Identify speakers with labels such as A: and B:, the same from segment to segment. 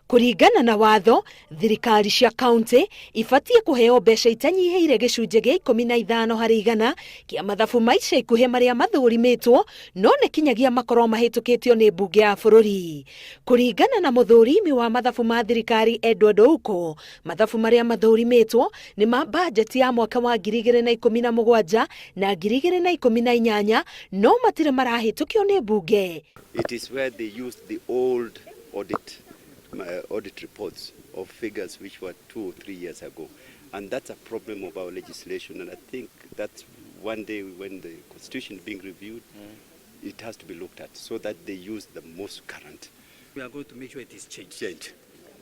A: Kuringana na watho, thirikari cia kaunti ibatie kuheo mbeca itanyiheire gicunjĩ gĩa 15 harĩ igana kia mathabu ma ica ikuhĩ maria mathũrimitwo no nĩ kinyagia makorwo mahĩtũkĩtio nĩ mbunge ya bũrũri. Kuringana na mũthũrimi wa mathabu ma thirikari Edward Ouko, mathabu maria mathũrimitwo nĩ ma bajeti ya mwaka wa 2017 na 2018 no matire marahĩtũkio nĩ mbunge.
B: It is where they used the old audit reports of figures which were 2 or 3 years ago, and that's a problem of our legislation, and I think that's one day when the constitution being reviewed, it has to be looked at so that they use the most current.
C: We are going to make sure it is changed.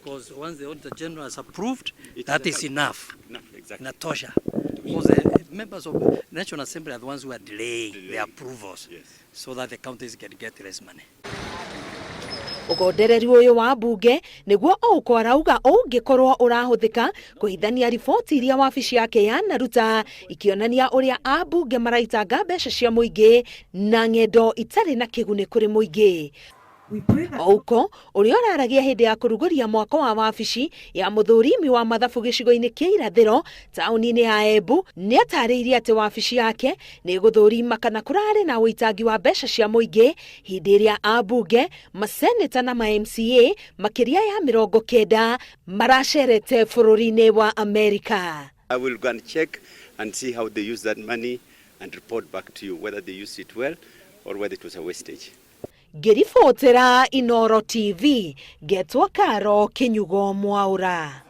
C: Because once the Auditor General has approved, that is enough.
B: Exactly.
C: Natosha. Because the members of the National Assembly are the ones who are delaying the approvals, so that the counties can get less money.
A: Ugondereri uyu wa bunge niguo Ouko arauga ungikorwo urahuthika kuhithania riboti iria wabici yake yanaruta ikionania uria abunge maraitanga mbeca cia muingi na ng'endo itari na kiguni kuri muingi. Ouko uria uraragia hindi ya kuruguria mwako wa wabici ya muthurimi wa mathabu gicigo-ini kia irathiro tauni-ini ya Embu ni atariirie ati wabici yake ni guthurima kana kurari na uitangi wa mbeca cia muingi hindi iria abunge, maseneta na ma MCA makiria ya 90 maracerete bururi-ini wa America.
B: I will go and check and see how they use that money and report back to you whether they used it well or whether it was a wastage.
A: Ngiribotera Inoro TV, getwa Karo Kinyugo Mwaura.